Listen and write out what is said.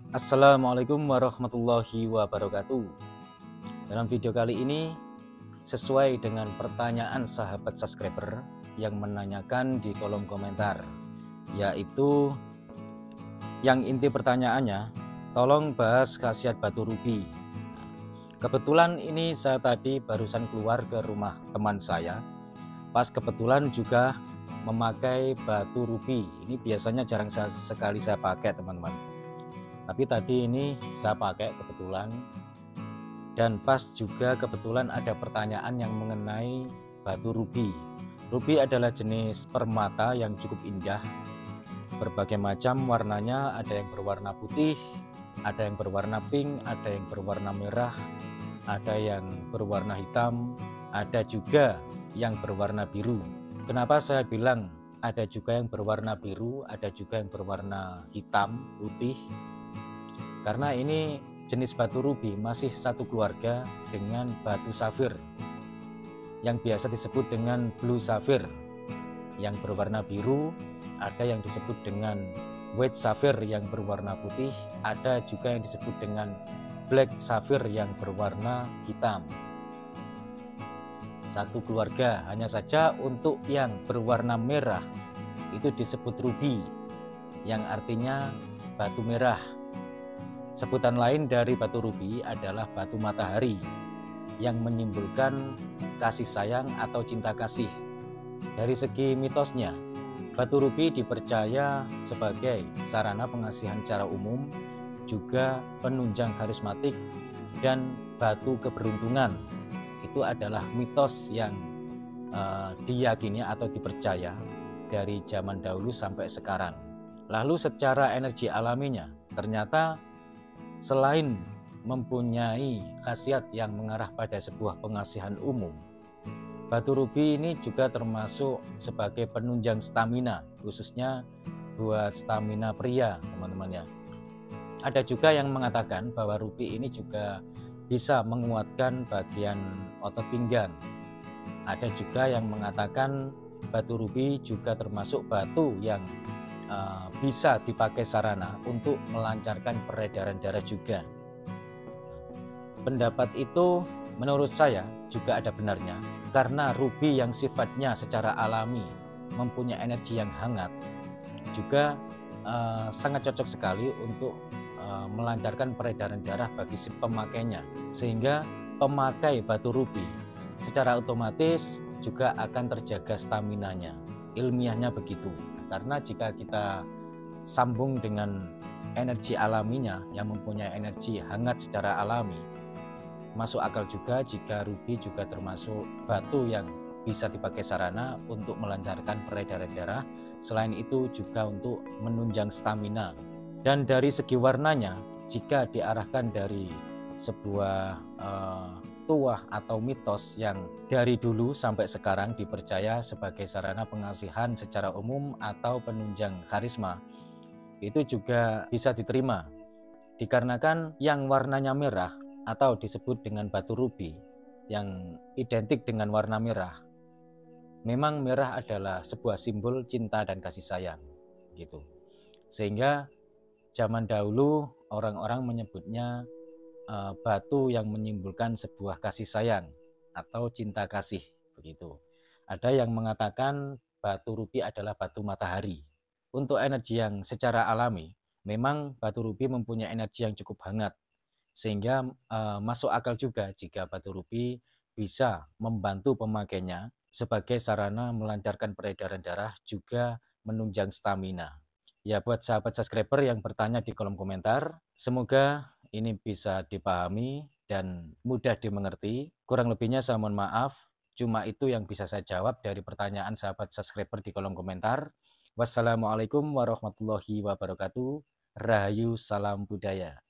Assalamualaikum warahmatullahi wabarakatuh. Dalam video kali ini, sesuai dengan pertanyaan sahabat subscriber yang menanyakan di kolom komentar, yaitu yang inti pertanyaannya, tolong bahas khasiat batu rubi. Kebetulan ini saya tadi barusan keluar ke rumah teman saya, pas kebetulan juga memakai batu rubi. Ini biasanya jarang sekali saya pakai, teman-teman. Tapi tadi ini saya pakai kebetulan, dan pas juga kebetulan ada pertanyaan yang mengenai batu rubi. Rubi adalah jenis permata yang cukup indah, berbagai macam warnanya, ada yang berwarna putih, ada yang berwarna pink, ada yang berwarna merah, ada yang berwarna hitam, ada juga yang berwarna biru. Kenapa saya bilang ada juga yang berwarna biru, ada juga yang berwarna hitam, putih? Karena ini jenis batu rubi masih satu keluarga dengan batu safir yang biasa disebut dengan blue safir. Yang berwarna biru, ada yang disebut dengan white safir yang berwarna putih, ada juga yang disebut dengan black safir yang berwarna hitam. Satu keluarga, hanya saja untuk yang berwarna merah itu disebut rubi, yang artinya batu merah. Sebutan lain dari batu rubi adalah batu matahari yang menyimbolkan kasih sayang atau cinta kasih. Dari segi mitosnya, batu rubi dipercaya sebagai sarana pengasihan secara umum, juga penunjang karismatik, dan batu keberuntungan. Itu adalah mitos yang diyakini atau dipercaya dari zaman dahulu sampai sekarang. Lalu secara energi alaminya, ternyata selain mempunyai khasiat yang mengarah pada sebuah pengasihan umum, batu rubi ini juga termasuk sebagai penunjang stamina, khususnya buat stamina pria, teman-teman ya. Ada juga yang mengatakan bahwa rubi ini juga bisa menguatkan bagian otot pinggang. Ada juga yang mengatakan batu rubi juga termasuk batu yang bisa dipakai sarana untuk melancarkan peredaran darah juga. Pendapat itu menurut saya juga ada benarnya, karena rubi yang sifatnya secara alami mempunyai energi yang hangat juga sangat cocok sekali untuk melancarkan peredaran darah bagi si pemakainya, sehingga pemakai batu rubi secara otomatis juga akan terjaga staminanya. Ilmiahnya begitu. Karena jika kita sambung dengan energi alaminya yang mempunyai energi hangat secara alami, masuk akal juga jika rubi juga termasuk batu yang bisa dipakai sarana untuk melancarkan peredaran darah. Selain itu juga untuk menunjang stamina. Dan dari segi warnanya, jika diarahkan dari sebuah tuah atau mitos yang dari dulu sampai sekarang dipercaya sebagai sarana pengasihan secara umum atau penunjang karisma, itu juga bisa diterima, dikarenakan yang warnanya merah atau disebut dengan batu rubi yang identik dengan warna merah, memang merah adalah sebuah simbol cinta dan kasih sayang gitu. Sehingga zaman dahulu orang-orang menyebutnya batu yang menyimbolkan sebuah kasih sayang atau cinta kasih begitu. Ada yang mengatakan batu rubi adalah batu matahari. Untuk energi yang secara alami, memang batu rubi mempunyai energi yang cukup hangat, sehingga masuk akal juga jika batu rubi bisa membantu pemakainya sebagai sarana melancarkan peredaran darah, juga menunjang stamina. Ya, buat sahabat subscriber yang bertanya di kolom komentar, semoga ini bisa dipahami dan mudah dimengerti. Kurang lebihnya saya mohon maaf. Cuma itu yang bisa saya jawab dari pertanyaan sahabat subscriber di kolom komentar. Wassalamualaikum warahmatullahi wabarakatuh. Rahayu, salam budaya.